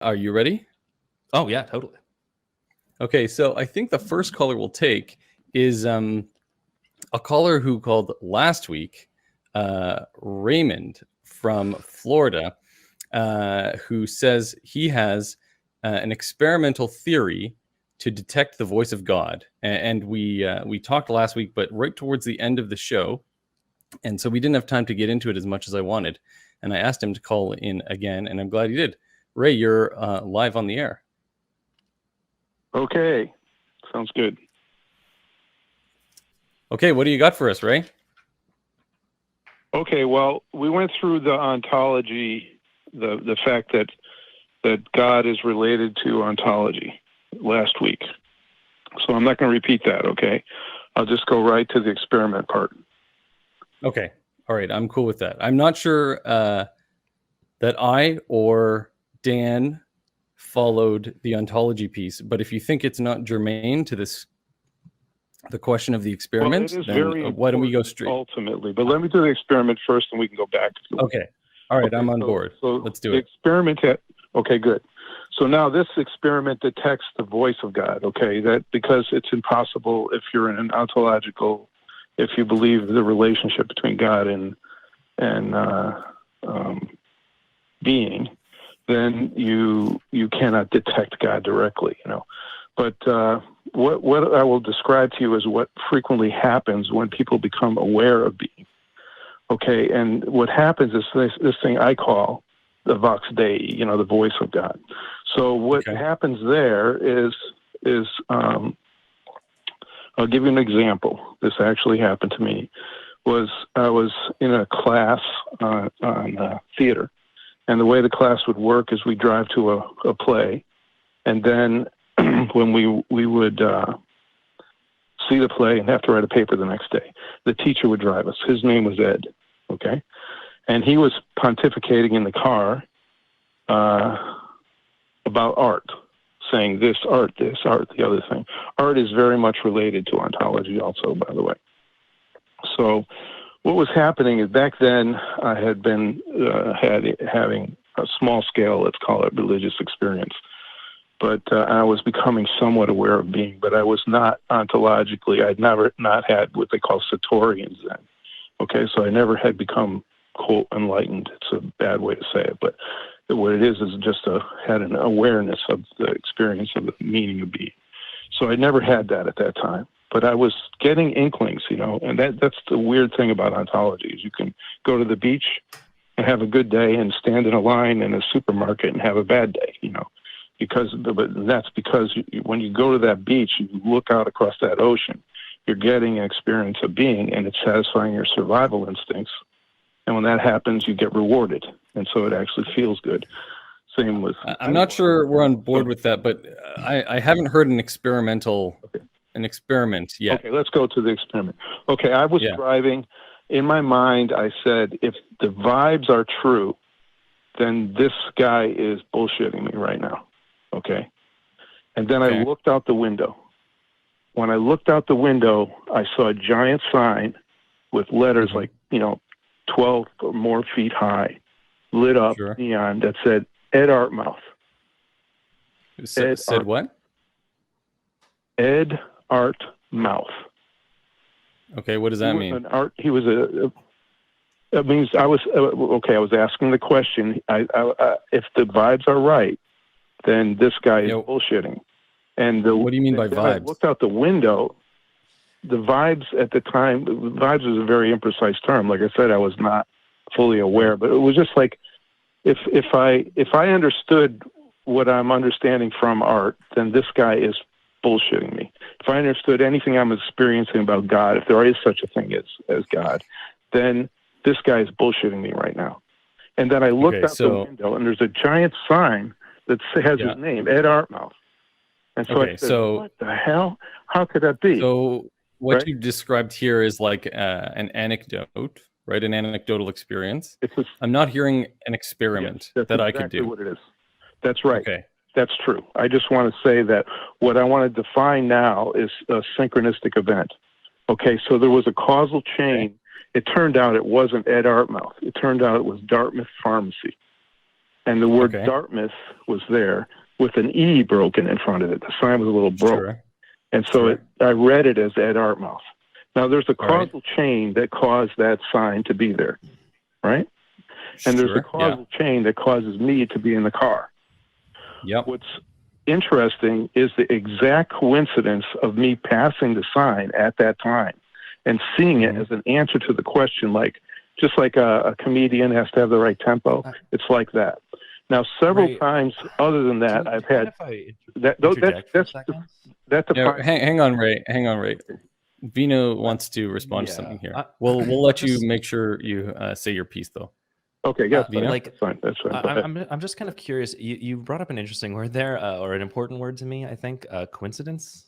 Are you ready? Oh, yeah, totally. Okay, so I think the first caller we'll take is a caller who called last week, Raymond from Florida, who says he has an experimental theory to detect the voice of God. And we talked last week, but right towards the end of the show, and so we didn't have time to get into it as much as I wanted. And I asked him to call in again, and I'm glad he did. Ray, you're live on the air. Okay, sounds good. Okay, what do you got for us, Ray? Okay, well, we went through the ontology, the fact that God is related to ontology last week. So I'm not going to repeat that, okay? I'll just go right to the experiment part. Okay, all right, I'm cool with that. I'm not sure that I or Dan followed the ontology piece, but if you think it's not germane to this, the question of the experiment, well, then why don't we go straight? Ultimately, but let me do the experiment first, and we can go back. Okay, all right, okay, I'm on board. So let's do it. Experiment. Okay, good. So now this experiment detects the voice of God. Okay, that because it's impossible if you're in an ontological, if you believe the relationship between God and being, then you cannot detect God directly, you know. But what I will describe to you is what frequently happens when people become aware of being. Okay, and what happens is this thing I call the vox dei, you know, the voice of God. So what happens there is I'll give you an example. This actually happened to me. I was in a class on theater. And the way the class would work is we drive to a play, and then when we would see the play and have to write a paper the next day, the teacher would drive us. His name was Ed, okay? And he was pontificating in the car about art, saying this art, the other thing. Art is very much related to ontology also, by the way. So what was happening is back then I had been having a small scale, let's call it religious experience, but I was becoming somewhat aware of being, but I was not ontologically, I'd never not had what they call Satorians then. Okay, so I never had become quote enlightened. It's a bad way to say it, but what it is just had an awareness of the experience of the meaning of being. So I never had that at that time. But I was getting inklings, you know, and that's the weird thing about ontology is you can go to the beach and have a good day and stand in a line in a supermarket and have a bad day, you know, but that's because when you go to that beach, you look out across that ocean, you're getting an experience of being, and it's satisfying your survival instincts. And when that happens, you get rewarded, and so it actually feels good. Same with. I'm not sure we're on board with that, but I haven't heard an experimental. Okay. An experiment yet. Okay, let's go to the experiment. Okay, I was driving. In my mind, I said, if the vibes are true, then this guy is bullshitting me right now. Okay? And then I looked out the window. When I looked out the window, I saw a giant sign with letters like, 12 or more feet high, lit up neon that said, Ed Artmouth. Said what? Ed Art Mouth. Okay, what does that mean? He was it means I was okay. I was asking the question. If the vibes are right, then this guy is bullshitting. And what do you mean by vibes? I looked out the window. The vibes at the time. Vibes was a very imprecise term. Like I said, I was not fully aware, but it was just like if I understood what I'm understanding from art, then this guy is bullshitting me. If I understood anything I'm experiencing about God, if there is such a thing as God, then this guy is bullshitting me right now. And then I looked out the window, and there's a giant sign that has his name, Ed Artmouth. And so I said, what the hell? How could that be? So what you described here is like an anecdote, right? An anecdotal experience. I'm not hearing an experiment that I could do. That's what it is. That's right. Okay. That's true. I just want to say that what I want to define now is a synchronistic event. Okay, so there was a causal chain. Okay. It turned out it wasn't Ed Artmouth. It turned out it was Dartmouth Pharmacy. and the word Okay. Dartmouth was there with an E broken in front of it. The sign was a little broke. Sure. And so I read it as Ed Artmouth. Now, there's a causal chain that caused that sign to be there, right? And there's a causal chain that causes me to be in the car. Yep. What's interesting is the exact coincidence of me passing the sign at that time and seeing it as an answer to the question, like just like a comedian has to have the right tempo. It's like that. Now, several times other than that, I've had hang on, Ray. Vino wants to respond to something here. We'll let you make sure you say your piece, though. Okay, yes, Vino? that's fine. That's fine. I'm just kind of curious. You brought up an interesting word there, or an important word to me, I think, coincidence.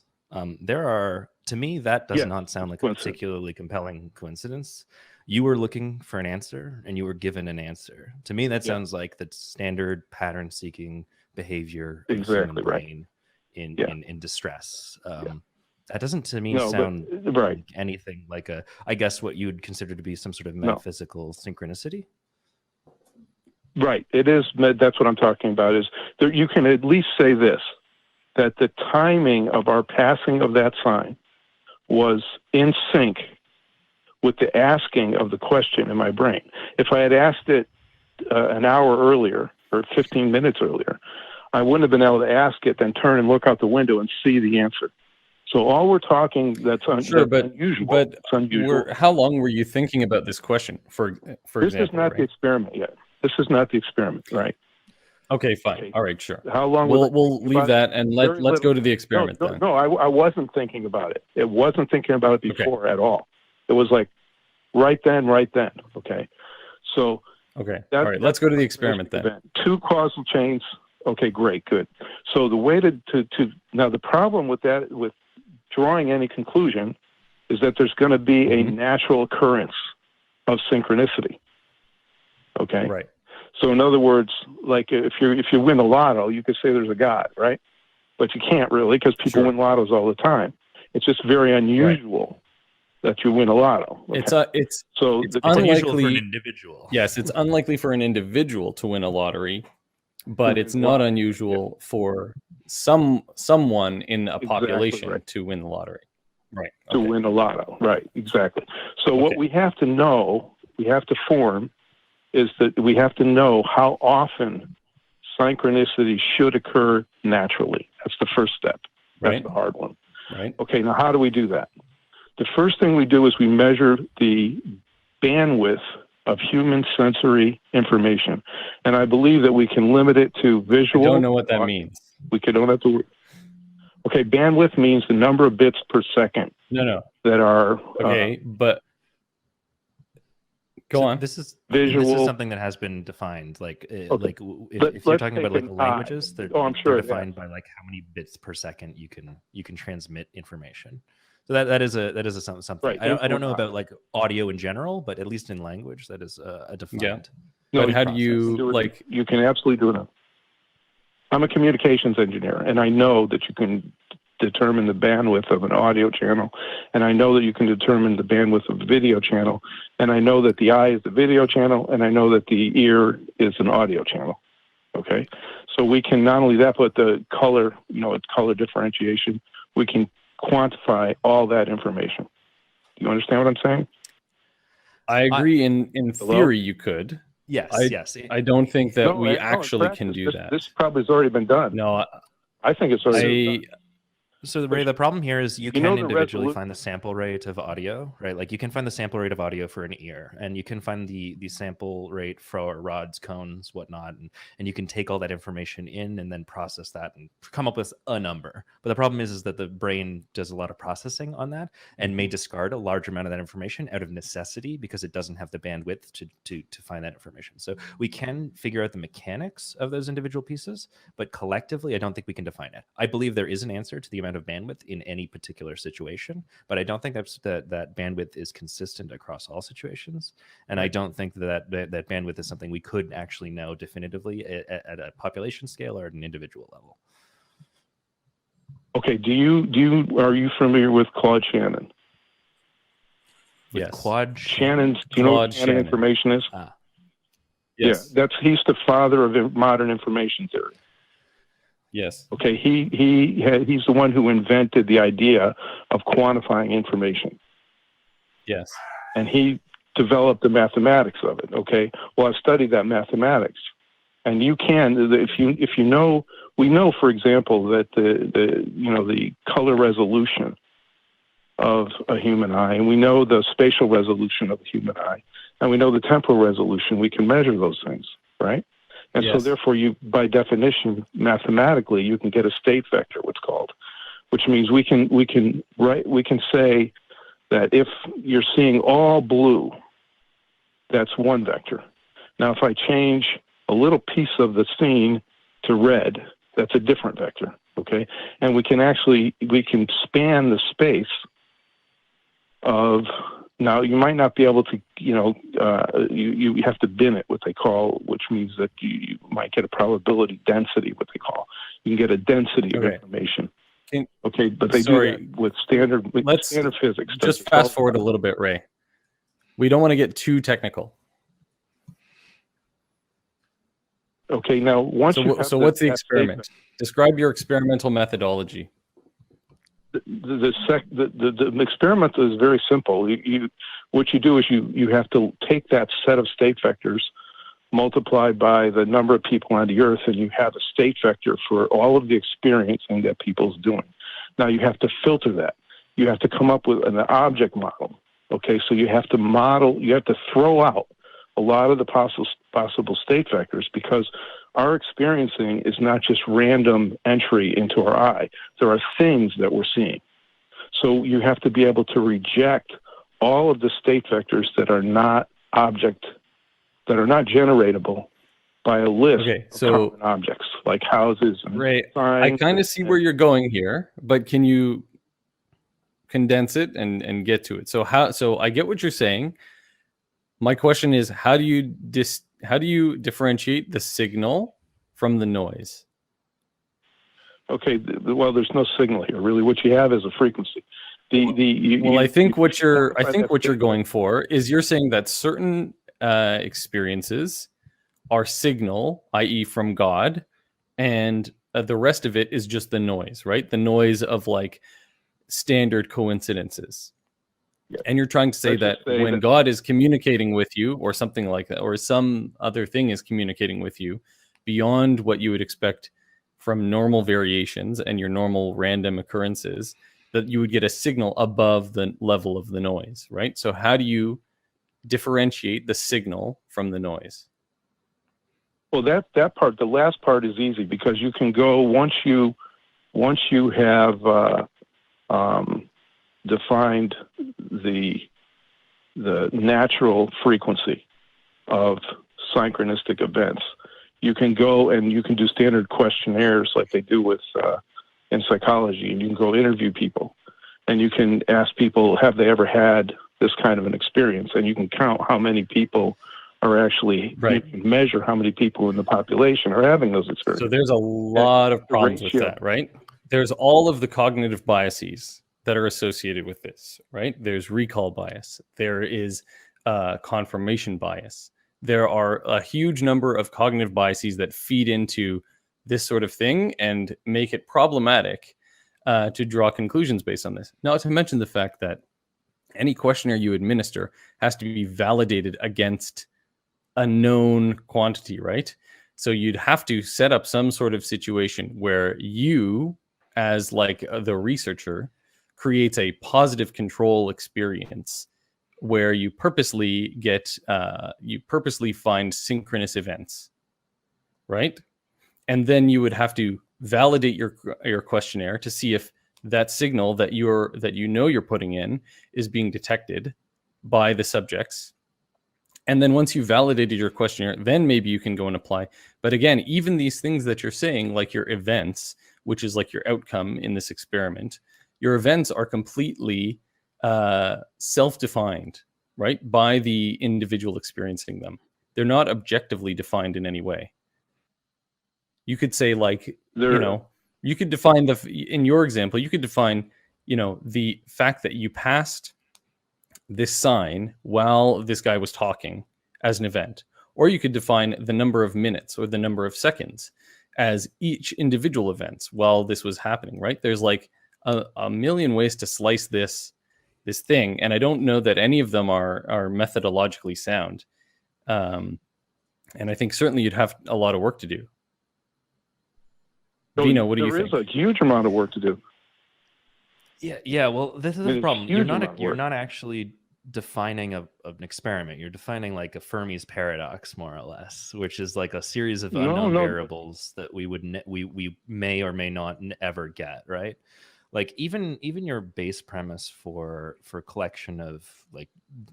There are, to me, that does not sound like a particularly compelling coincidence. You were looking for an answer, and you were given an answer. To me, that sounds like the standard pattern-seeking behavior of the human brain in distress. That doesn't, to me, sound like anything like I guess, what you would consider to be some sort of metaphysical synchronicity. Right. It is. That's what I'm talking about. Is there, you can at least say this, that the timing of our passing of that sign was in sync with the asking of the question in my brain. If I had asked it an hour earlier or 15 minutes earlier, I wouldn't have been able to ask it, then turn and look out the window and see the answer. So all we're talking that's unusual. But it's unusual. How long were you thinking about this question? For example, this is not the experiment yet. This is not the experiment, right? Okay, fine. Okay. All right, sure. How long? We'll leave that and let's go to the experiment. No, I wasn't thinking about it. It wasn't thinking about it before at all. It was like right then. Okay, so all right. Let's go to the experiment then. Two causal chains. Okay, great, good. So the way to now the problem with that, with drawing any conclusion, is that there's going to be a natural occurrence of synchronicity. Okay. Right. So in other words, like if you win the lotto, you could say there's a God, right? But you can't really, because people win lottos all the time. It's just very unusual that you win a lotto. Okay? It's unlikely for an individual. Yes, it's unlikely for an individual to win a lottery, but it's not unusual for someone in a population to win the lottery. Right. To win a lotto. Right. Exactly. So what we have to know, we have to form, is that we have to know how often synchronicity should occur naturally. That's the first step. That's the hard one. Right. Okay, now how do we do that? The first thing we do is we measure the bandwidth of human sensory information. And I believe that we can limit it to visual. I don't know what that means. We don't have to. Okay, bandwidth means the number of bits per second. No. That are. But go on. This is visual. This is something that has been defined. Like, if you're talking about like languages, they're defined by like how many bits per second you can transmit information. So that is something. Right. I don't know about like audio in general, but at least in language, that is a defined. Yeah. No, but how do you like? You can absolutely do it. I'm a communications engineer, and I know that you can determine the bandwidth of an audio channel, and I know that you can determine the bandwidth of a video channel, and I know that the eye is the video channel, and I know that the ear is an audio channel. Okay, so we can not only that, but the color, it's color differentiation. We can quantify all that information. Do you understand what I'm saying? I agree. In theory, you could. Yes. I don't think that we actually can do that. This probably has already been done. No, I think it's already been done. So Ray, the problem here is you can individually find the sample rate of audio, right? Like you can find the sample rate of audio for an ear, and you can find the sample rate for rods, cones, whatnot, and you can take all that information in and then process that and come up with a number. But the problem is that the brain does a lot of processing on that and may discard a large amount of that information out of necessity because it doesn't have the bandwidth to find that information. So we can figure out the mechanics of those individual pieces, but collectively, I don't think we can define it. I believe there is an answer to the amount of bandwidth in any particular situation, but I don't think that bandwidth is consistent across all situations, and I don't think that bandwidth is something we could actually know definitively at a population scale or at an individual level. Okay, are you familiar with Claude Shannon? Yes. Claude Shannon's. Do you know what Shannon information is? Yes. Yeah, he's the father of modern information theory. Yes. Okay, he's the one who invented the idea of quantifying information. Yes. And he developed the mathematics of it. Okay, well, I've studied that mathematics, and you can, if you know, we know, for example, that the color resolution of a human eye, and we know the spatial resolution of a human eye, and we know the temporal resolution. We can measure those things, right? And so, therefore, you, by definition, mathematically, you can get a state vector, what's called, which means we can say that if you're seeing all blue, that's one vector. Now, if I change a little piece of the scene to red, that's a different vector. Okay, and we can span the space of. Now, you might not be able to, you have to bin it, what they call, which means that you might get a probability density, what they call. You can get a density of information. But they do that with standard physics. Just fast forward a little bit, Ray. We don't want to get too technical. Okay, now once so what's the experiment? Describe your experimental methodology. The experiment is very simple. What you do is you have to take that set of state vectors, multiplied by the number of people on the earth, and you have a state vector for all of the experiencing that people's doing. Now you have to filter that. You have to come up with an object model. Okay, so you have to throw out a lot of the possible state vectors, because our experiencing is not just random entry into our eye. There are things that we're seeing. So you have to be able to reject all of the state vectors that are not generatable by a list of common objects, like houses and Ray, signs. I kind of see where you're going here, but can you condense it and get to it? So I get what you're saying. My question is, how do you differentiate the signal from the noise? Okay, well, there's no signal here. Really, what you have is a frequency. I think what you're going for is, you're saying that certain experiences are signal, i.e., from God, and the rest of it is just the noise, right? The noise of like standard coincidences. Yeah. And you're trying to say that when God is communicating with you, or something like that, or some other thing is communicating with you beyond what you would expect from normal variations and your normal random occurrences, that you would get a signal above the level of the noise, right? So how do you differentiate the signal from the noise? Well, that part, the last part, is easy, because you can go, once you have defined the natural frequency of synchronistic events, you can go and you can do standard questionnaires like they do with in psychology, and you can go interview people, and you can ask people, have they ever had this kind of an experience? And you can count how many people are actually, right. You can measure how many people in the population are having those experiences. So there's a lot of problems with that, right? There's all of the cognitive biases that are associated with this, right? There's recall bias. There is confirmation bias. There are a huge number of cognitive biases that feed into this sort of thing and make it problematic to draw conclusions based on this. Not to mention the fact that any questionnaire you administer has to be validated against a known quantity, right? So you'd have to set up some sort of situation where you, as like the researcher, creates a positive control experience where you purposely find synchronous events, right? And then you would have to validate your questionnaire to see if that signal that you're putting in is being detected by the subjects. And then once you validated your questionnaire, then maybe you can go and apply. But again, even these things that you're saying, like your events, which is like your outcome in this experiment, your events are completely self-defined, right, by the individual experiencing them. They're not objectively defined in any way. You could say, like, you could define in your example, you could define, the fact that you passed this sign while this guy was talking as an event, or you could define the number of minutes or the number of seconds as each individual events while this was happening, right? There's like a million ways to slice this thing, and I don't know that any of them are methodologically sound. And I think certainly you'd have a lot of work to do. So Vino, what do you think? There is a huge amount of work to do. Yeah. Well, this is the problem. You're not actually defining an experiment. You're defining like a Fermi's paradox, more or less, which is like a series of unknown variables that we may or may not ever get, right? Like even your base premise for collection of like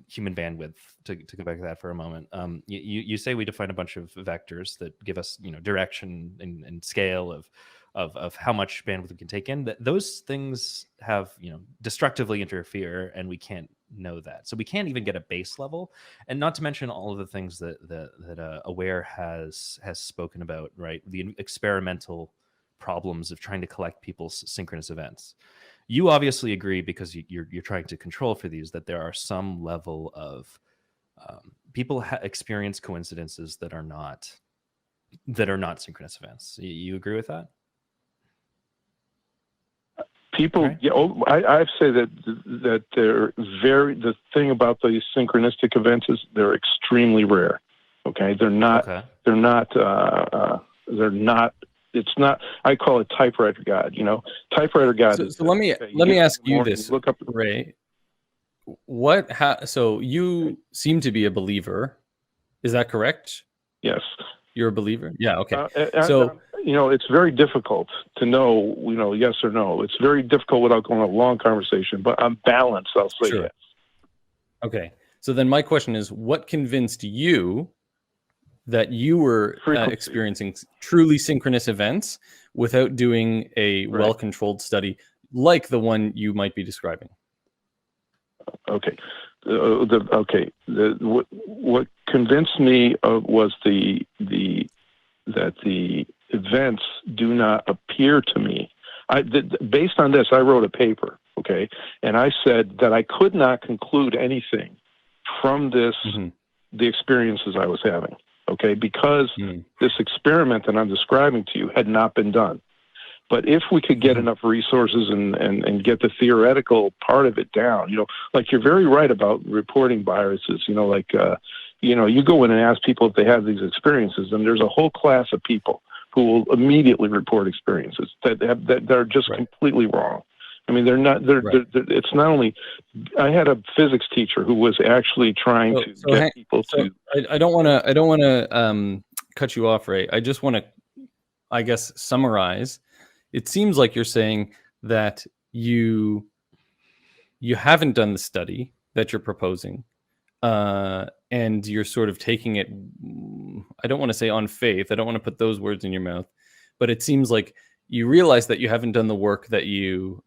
human bandwidth, to go back to that for a moment, you say we define a bunch of vectors that give us direction and scale of how much bandwidth we can take in. That those things have destructively interfere, and we can't know that, so we can't even get a base level. And not to mention all of the things that Aware has spoken about, right? The experimental problems of trying to collect people's synchronous events. You obviously agree, because you're trying to control for these, that there are some level of people experience coincidences that are not synchronous events. You agree with that? People, okay. Yeah, I say that they're the thing about these synchronistic events is they're extremely rare. Okay, they're not. Okay. They're not. It's not. I call it typewriter God. Typewriter God. So let me ask you this, look up, Ray. So you seem to be a believer. Is that correct? Yes. You're a believer? Yeah. Okay. So it's very difficult to know. Yes or no. It's very difficult without going on a long conversation. But on balance, I'll say yes. Okay. So then my question is, what convinced you that you were experiencing truly synchronous events without doing a well-controlled study like the one you might be describing? Okay. What convinced me was that the events do not appear to me. Based on this, I wrote a paper, okay, and I said that I could not conclude anything from this, the experiences I was having. Okay, because this experiment that I'm describing to you had not been done. But if we could get enough resources and get the theoretical part of it down, like you're very right about reporting biases, you go in and ask people if they have these experiences, and there's a whole class of people who will immediately report experiences that are just completely wrong. I mean, it's not only. I had a physics teacher who was actually trying to get people to. I don't want to cut you off, Ray. I just want to, I guess, summarize. It seems like you're saying that you haven't done the study that you're proposing, and you're sort of taking it. I don't want to say on faith. I don't want to put those words in your mouth, but it seems like you realize that you haven't done the work that you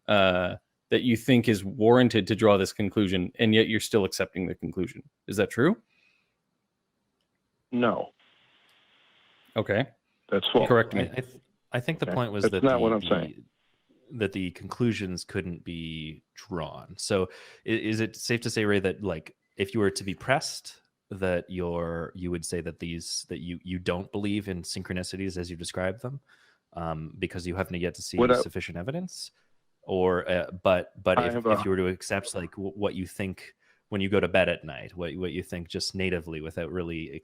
think is warranted to draw this conclusion, and yet you're still accepting the conclusion. Is that true? No. Okay. That's false. Correct me. I think the point was that's not what I'm saying. That the conclusions couldn't be drawn. So is it safe to say, Ray, that like if you were to be pressed, that you would say that you don't believe in synchronicities as you describe them? Because you haven't yet to see sufficient evidence, or but if you were to accept like what you think when you go to bed at night, what you think just natively without really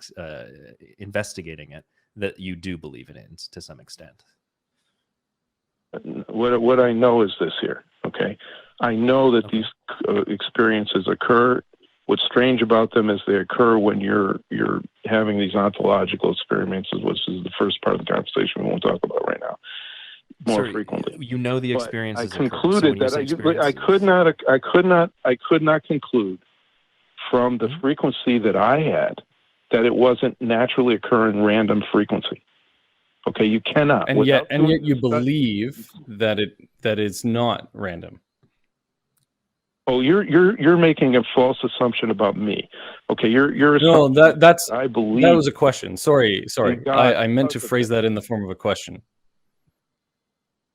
investigating it, that you do believe in it to some extent. What I know is this here. Okay, I know that these experiences occur. What's strange about them is they occur when you're having these ontological experiences, which is the first part of the conversation we won't talk about right now. More frequently, the experiences. I concluded that I could not conclude from the frequency that I had that it wasn't naturally occurring random frequency. Okay, you cannot. And yet you believe that it's not random. Oh, you're making a false assumption about me. Okay, you're no, that's I believe that was a question. Sorry. I meant to phrase that in the form of a question.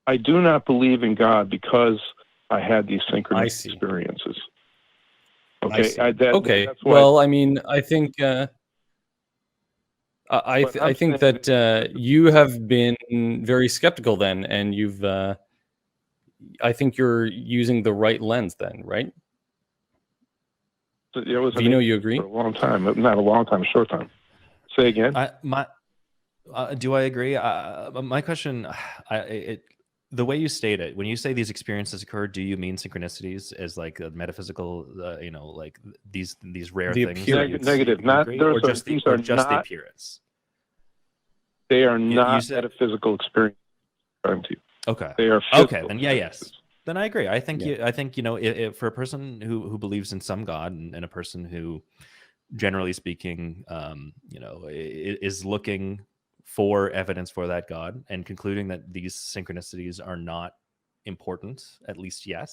I do not believe in God because I had these synchronous experiences. Okay. Okay. Well, I mean, I think I think that you have been very skeptical then, and you've I think you're using the right lens then, right? It was Vino, you agree? for a long time, not a long time, a short time. Say again. Do I agree? My question, the way you state it, when you say these experiences occur, do you mean synchronicities as like a metaphysical, like these rare things? Negative, not or just the appearance. They are not metaphysical experiences. Okay. They are okay. Then yes. Then I agree. I think if for a person who believes in some God and a person who, generally speaking, is looking for evidence for that God and concluding that these synchronicities are not important, at least yet,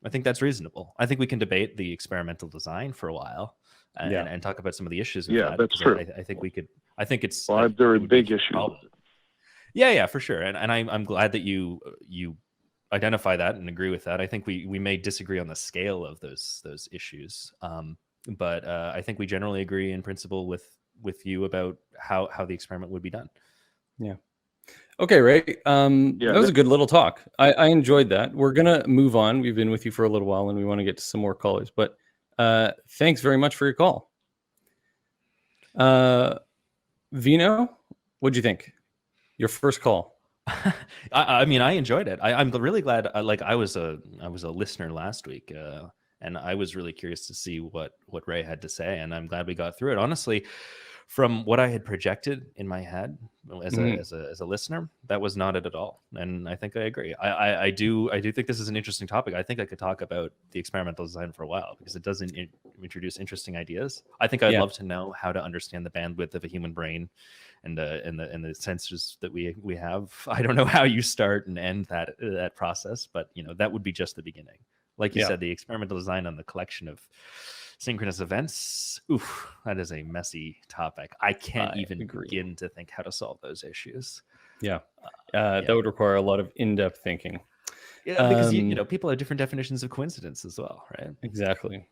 I think that's reasonable. I think we can debate the experimental design for a while and talk about some of the issues with that. That's true. I think we could. I think it's. Well, there are big issues. Yeah, for sure. And I'm glad that you identify that and agree with that. I think we may disagree on the scale of those issues, but I think we generally agree in principle with you about how the experiment would be done. Yeah. Okay, Ray. That was a good little talk. I enjoyed that. We're gonna move on. We've been with you for a little while, and we want to get to some more callers. But thanks very much for your call. Vino, what'd you think? Your first call. I mean, I enjoyed it. I'm really glad. I was a listener last week, and I was really curious to see what Ray had to say, and I'm glad we got through it. Honestly, from what I had projected in my head as a listener, that was not it at all. And I think I agree. I do think this is an interesting topic. I think I could talk about the experimental design for a while because it does introduce interesting ideas. I think I'd love to know how to understand the bandwidth of a human brain and the sensors that we have. I don't know how you start and end that process, but that would be just the beginning. Like you said, the experimental design on the collection of synchronous events. Oof, that is a messy topic. I can't even begin to think how to solve those issues. Yeah, that would require a lot of in-depth thinking. Yeah, because people have different definitions of coincidence as well, right? Exactly.